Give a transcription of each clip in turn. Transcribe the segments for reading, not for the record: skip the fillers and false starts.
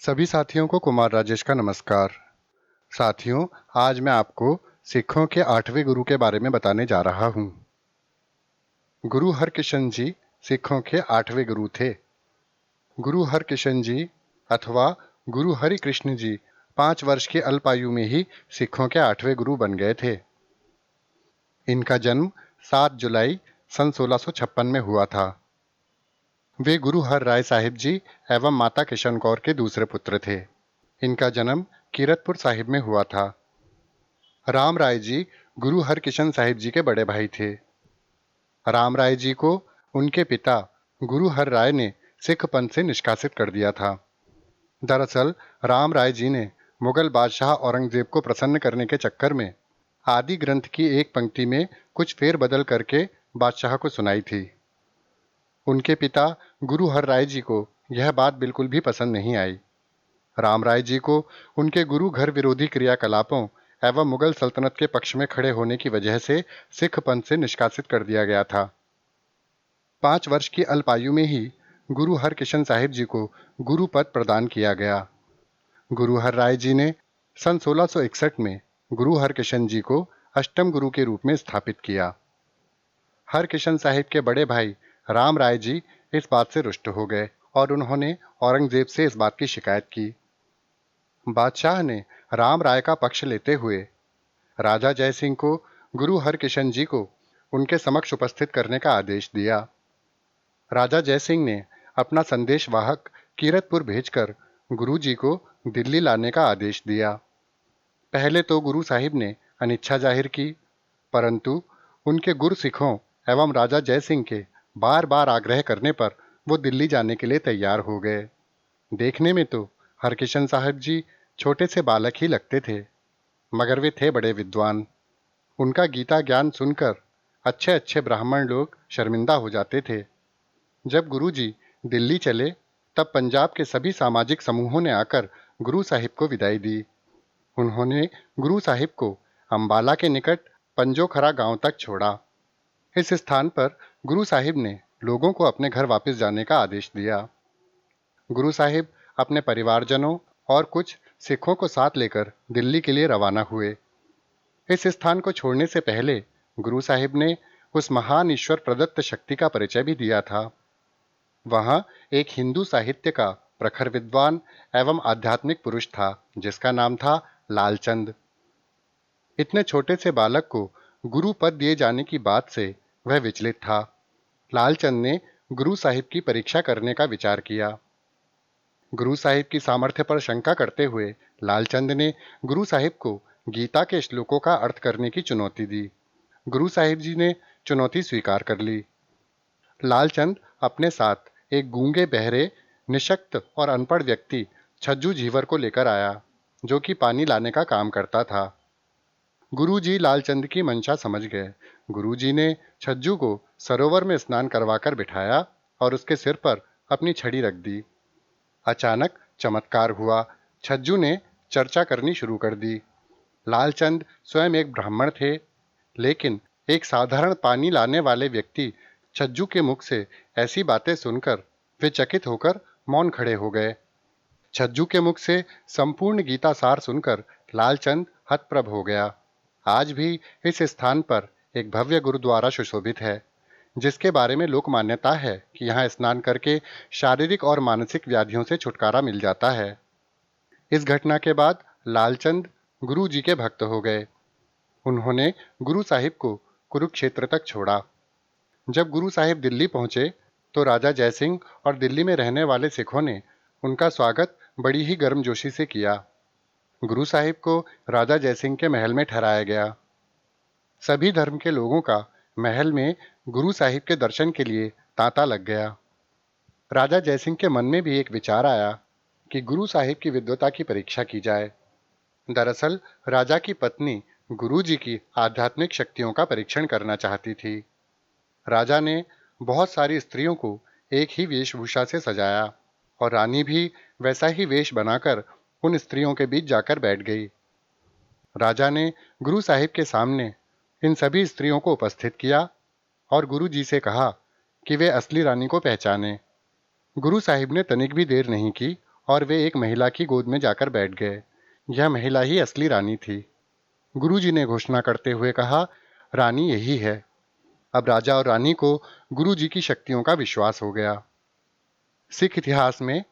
सभी साथियों को कुमार राजेश का नमस्कार। साथियों, आज मैं आपको सिखों के 8वें गुरु के बारे में बताने जा रहा हूँ। गुरु हरकिशन जी सिखों के 8वें गुरु थे। गुरु हरकिशन जी अथवा गुरु हरि कृष्ण जी 5 वर्ष की अल्पायु में ही सिखों के 8वें गुरु बन गए थे। इनका जन्म 7 जुलाई सन 1656 में हुआ था। वे गुरु हर राय साहिब जी एवं माता किशन कौर के दूसरे पुत्र थे। इनका जन्म कीरतपुर साहिब में हुआ था। राम राय जी गुरु हरकिशन साहिब जी के बड़े भाई थे। राम राय जी को उनके पिता गुरु हर राय ने सिख पंथ से निष्कासित कर दिया था। दरअसल राम राय जी ने मुगल बादशाह औरंगजेब को प्रसन्न करने के चक्कर में आदि ग्रंथ की एक पंक्ति में कुछ फेरबदल करके बादशाह को सुनाई थी। उनके पिता गुरु हर राय जी को यह बात बिल्कुल भी पसंद नहीं आई। राम राय जी को उनके गुरु घर विरोधी क्रियाकलापों एवं मुगल सल्तनत के पक्ष में खड़े होने की वजह से सिख पंथ से निष्कासित कर दिया गया था। 5 वर्ष की अल्पायु में ही गुरु हरकिशन साहिब जी को गुरु पद प्रदान किया गया। गुरु हर राय जी ने सन 1661 में गुरु हरकिशन जी को अष्टम गुरु के रूप में स्थापित किया। हरकिशन साहिब के बड़े भाई राम राय जी इस बात से रुष्ट हो गए और उन्होंने औरंगजेब से इस बात की शिकायत की। बादशाह ने राम राय का पक्ष लेते हुए राजा जयसिंह को गुरु हरकिशन जी को उनके समक्ष उपस्थित करने का आदेश दिया। राजा जयसिंह ने अपना संदेशवाहक कीरतपुर भेजकर गुरु जी को दिल्ली लाने का आदेश दिया। पहले तो गुरु साहिब ने अनिच्छा जाहिर की, परंतु उनके गुरु सिखों एवं राजा जयसिंह के बार बार आग्रह करने पर वो दिल्ली जाने के लिए तैयार हो गए। देखने में तो हरकिशन साहब जी छोटे से बालक ही लगते थे, मगर वे थे बड़े विद्वान। उनका गीता ज्ञान सुनकर अच्छे अच्छे ब्राह्मण लोग शर्मिंदा हो जाते थे। जब गुरुजी दिल्ली चले, तब पंजाब के सभी सामाजिक समूहों ने आकर गुरु साहिब को विदाई दी। उन्होंने गुरु साहिब को अंबाला के निकट पंजोखरा गांव तक छोड़ा। इस स्थान पर गुरु साहिब ने लोगों को अपने घर वापस जाने का आदेश दिया। गुरु साहिब अपने परिवारजनों और कुछ सिखों को साथ लेकर दिल्ली के लिए रवाना हुए। इस स्थान को छोड़ने से पहले गुरु साहिब ने उस महान ईश्वर प्रदत्त शक्ति का परिचय भी दिया था। वहां एक हिंदू साहित्य का प्रखर विद्वान एवं आध्यात्मिक पुरुष था, जिसका नाम था लालचंद। इतने छोटे से बालक को गुरु पद दिए जाने की बात से वह विचलित था। लालचंद ने गुरु साहिब की परीक्षा करने का विचार किया। गुरु साहिब की सामर्थ्य पर शंका करते हुए लालचंद ने गुरु साहिब को गीता के श्लोकों का अर्थ करने की चुनौती दी। गुरु साहिब जी ने चुनौती स्वीकार कर ली। लालचंद अपने साथ एक गूंगे बहरे निशक्त और अनपढ़ व्यक्ति छज्जू झीवर को लेकर आया, जो कि पानी लाने का काम करता था। गुरुजी लालचंद की मंशा समझ गए। गुरुजी ने छज्जू को सरोवर में स्नान करवाकर बिठाया और उसके सिर पर अपनी छड़ी रख दी। अचानक चमत्कार हुआ। छज्जू ने चर्चा करनी शुरू कर दी। लालचंद स्वयं एक ब्राह्मण थे, लेकिन एक साधारण पानी लाने वाले व्यक्ति छज्जू के मुख से ऐसी बातें सुनकर वे चकित होकर मौन खड़े हो गए। छज्जू के मुख से संपूर्ण गीता सार सुनकर लालचंद हतप्रभ हो गया। आज भी इस स्थान पर एक भव्य गुरुद्वारा सुशोभित है, जिसके बारे में लोक मान्यता है कि यहाँ स्नान करके शारीरिक और मानसिक व्याधियों से छुटकारा मिल जाता है। इस घटना के बाद लालचंद गुरु जी के भक्त हो गए। उन्होंने गुरु साहिब को कुरुक्षेत्र तक छोड़ा। जब गुरु साहिब दिल्ली पहुंचे, तो राजा जयसिंह और दिल्ली में रहने वाले सिखों ने उनका स्वागत बड़ी ही गर्मजोशी से किया। गुरु साहिब को राजा जयसिंह के महल में ठहराया गया। सभी धर्म के लोगों का महल में गुरु साहिब के दर्शन के लिए तांता लग गया। राजा जयसिंह के मन में भी एक विचार आया कि गुरु साहिब की विद्वता की परीक्षा की जाए। दरअसल राजा की पत्नी गुरु जी की आध्यात्मिक शक्तियों का परीक्षण करना चाहती थी। राजा ने बहुत सारी स्त्रियों को एक ही वेशभूषा से सजाया और रानी भी वैसा ही वेश बनाकर उन स्त्रियों के बीच जाकर बैठ गई। राजा ने गुरु साहिब के सामने इन सभी स्त्रियों को उपस्थित किया और गुरु जी से कहा कि वे असली रानी को पहचाने। गुरु साहिब ने तनिक भी देर नहीं की और वे एक महिला की गोद में जाकर बैठ गए। यह महिला ही असली रानी थी। गुरुजी ने घोषणा करते हुए कहा, रानी यही है। अब राजा और रानी को गुरुजी की शक्तियों का विश्वास हो गया। सिख इतिहास में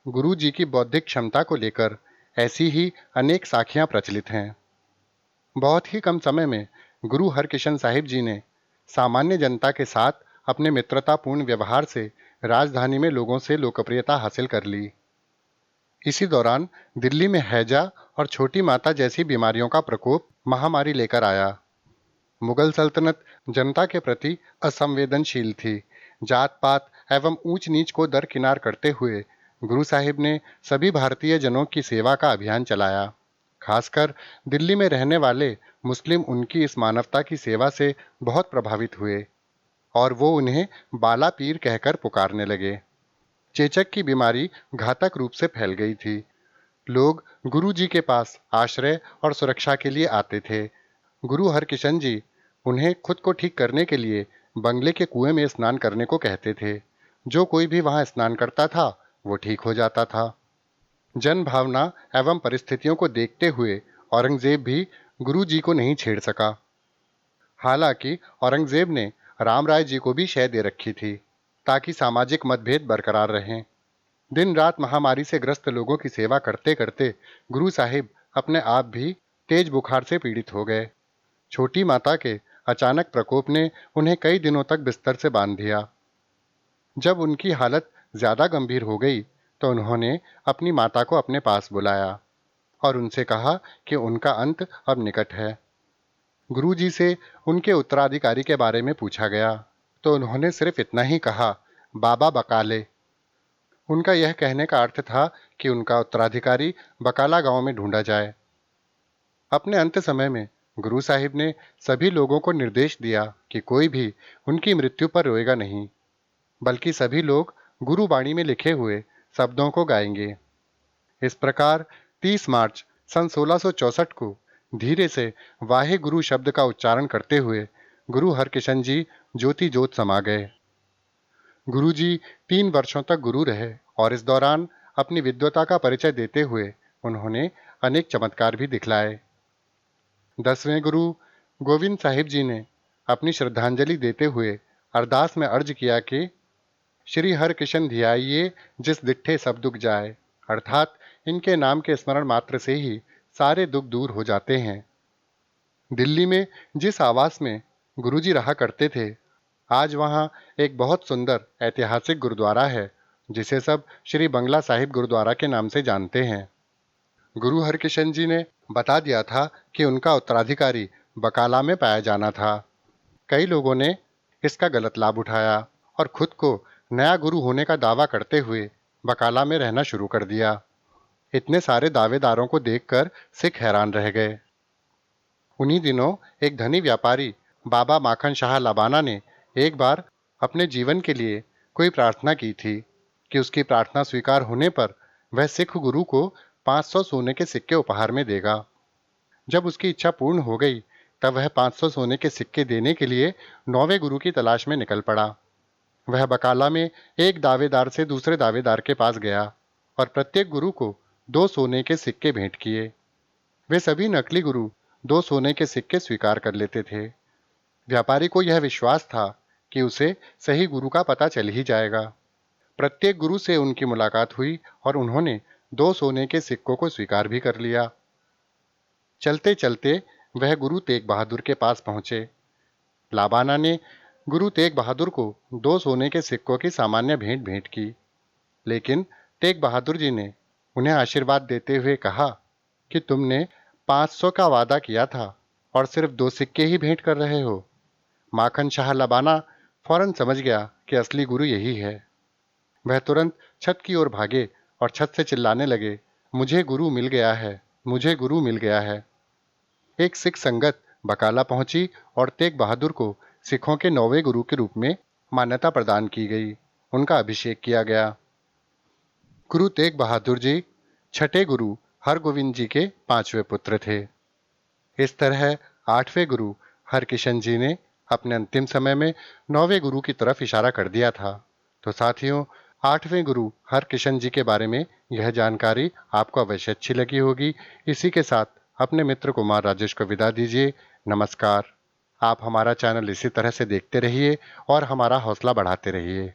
गुरुजी की बौद्धिक क्षमता को लेकर ऐसी ही अनेक साखियां प्रचलित हैं। बहुत ही कम समय में गुरु हरकिशन साहिब जी ने सामान्य जनता के साथ अपने मित्रतापूर्ण व्यवहार से राजधानी में लोगों से लोकप्रियता हासिल कर ली। इसी दौरान दिल्ली में हैजा और छोटी माता जैसी बीमारियों का प्रकोप महामारी लेकर आया। मुगल सल्तनत जनता के प्रति असंवेदनशील थी। जात पात एवं ऊंच नीच को दरकिनार करते हुए गुरु साहिब ने सभी भारतीय जनों की सेवा का अभियान चलाया। खासकर दिल्ली में रहने वाले मुस्लिम उनकी इस मानवता की सेवा से बहुत प्रभावित हुए और वो उन्हें बाला पीर कहकर पुकारने लगे। चेचक की बीमारी घातक रूप से फैल गई थी। लोग गुरु जी के पास आश्रय और सुरक्षा के लिए आते थे। गुरु हरकिशन जी उन्हें खुद को ठीक करने के लिए बंगले के कुएं में स्नान करने को कहते थे। जो कोई भी वहां स्नान करता था वो ठीक हो जाता था। जन भावना एवं परिस्थितियों को देखते हुए औरंगजेब भी गुरु जी को नहीं छेड़ सका। हालांकि औरंगजेब ने राम राय जी को भी शय दे रखी थी ताकि सामाजिक मतभेद बरकरार रहें। दिन रात महामारी से ग्रस्त लोगों की सेवा करते करते गुरु साहिब अपने आप भी तेज बुखार से पीड़ित हो गए। छोटी माता के अचानक प्रकोप ने उन्हें कई दिनों तक बिस्तर से बांध दिया। जब उनकी हालत ज्यादा गंभीर हो गई तो उन्होंने अपनी माता को अपने पास बुलाया और उनसे कहा कि उनका अंत अब निकट है। गुरुजी से उनके उत्तराधिकारी के बारे में पूछा गया तो उन्होंने सिर्फ इतना ही कहा, बाबा बकाले। उनका यह कहने का अर्थ था कि उनका उत्तराधिकारी बकाला गांव में ढूंढा जाए। अपने अंत समय में गुरु साहिब ने सभी लोगों को निर्देश दिया कि कोई भी उनकी मृत्यु पर रोएगा नहीं, बल्कि सभी लोग गुरुबाणी में लिखे हुए शब्दों को गाएंगे। इस प्रकार 30 मार्च सन 1664 को धीरे से वाहे गुरु शब्द का उच्चारण करते हुए गुरु हरकिशन जी ज्योति ज्योत समा गए। गुरु जी 3 वर्षों तक गुरु रहे और इस दौरान अपनी विद्वता का परिचय देते हुए उन्होंने अनेक चमत्कार भी दिखलाए। 10वें गुरु गोविंद साहिब जी ने अपनी श्रद्धांजलि देते हुए अरदास में अर्ज किया कि श्री हर किशन धियाइये जिस दिट्ठे सब दुख जाए, अर्थात इनके नाम के स्मरण मात्र से ही सारे दुख दूर हो जाते हैं। दिल्ली में जिस आवास में गुरुजी रहा करते थे, आज वहाँ एक बहुत सुंदर ऐतिहासिक गुरुद्वारा है जिसे सब श्री बंगला साहिब गुरुद्वारा के नाम से जानते हैं। गुरु हरकिशन जी ने बता दिया था कि उनका उत्तराधिकारी बकाला में पाया जाना था। कई लोगों ने इसका गलत लाभ उठाया और खुद को नया गुरु होने का दावा करते हुए बकाला में रहना शुरू कर दिया। इतने सारे दावेदारों को देखकर सिख हैरान रह गए। उन्हीं दिनों एक धनी व्यापारी बाबा माखन शाह लबाना ने एक बार अपने जीवन के लिए कोई प्रार्थना की थी कि उसकी प्रार्थना स्वीकार होने पर वह सिख गुरु को 500 सोने के सिक्के उपहार में देगा। जब उसकी इच्छा पूर्ण हो गई तब वह 500 सोने के सिक्के देने के लिए 9वें गुरु की तलाश में निकल पड़ा। वह बकाला में एक दावेदार से दूसरे दावेदार के पास गया और प्रत्येक गुरु को 2 सोने के सिक्के भेंट किए। वे सभी नकली गुरु 2 सोने के सिक्के स्वीकार कर लेते थे। व्यापारी को यह विश्वास था कि उसे सही गुरु का पता चल ही जाएगा। प्रत्येक गुरु से उनकी मुलाकात हुई और उन्होंने 2 सोने के सिक्कों को स्वीकार भी कर लिया। चलते चलते वह गुरु तेग बहादुर के पास पहुंचे। लाबाना ने गुरु तेग बहादुर को 2 सोने के सिक्कों की सामान्य भेंट भेंट की, लेकिन तेग बहादुर जी ने उन्हें आशीर्वाद देते हुए कहा कि तुमने 500 का वादा किया था और सिर्फ 2 सिक्के ही भेंट कर रहे हो। माखन शाह लबाना फौरन समझ गया कि असली गुरु यही है। वह तुरंत छत की ओर भागे और छत से चिल्लाने लगे, मुझे गुरु मिल गया है, मुझे गुरु मिल गया है। एक सिख संगत बकाला पहुंची और तेग बहादुर को सिखों के 9वें गुरु के रूप में मान्यता प्रदान की गई। उनका अभिषेक किया गया। गुरु तेग बहादुर जी छठे गुरु हरगोविंद जी के 5वें पुत्र थे। इस तरह 8वें गुरु हरकिशन जी ने अपने अंतिम समय में 9वें गुरु की तरफ इशारा कर दिया था। तो साथियों, आठवें गुरु हरकिशन जी के बारे में यह जानकारी आपको अवश्य अच्छी लगी होगी। इसी के साथ अपने मित्र कुमार राजेश को विदा दीजिए। नमस्कार। आप हमारा चैनल इसी तरह से देखते रहिए और हमारा हौसला बढ़ाते रहिए।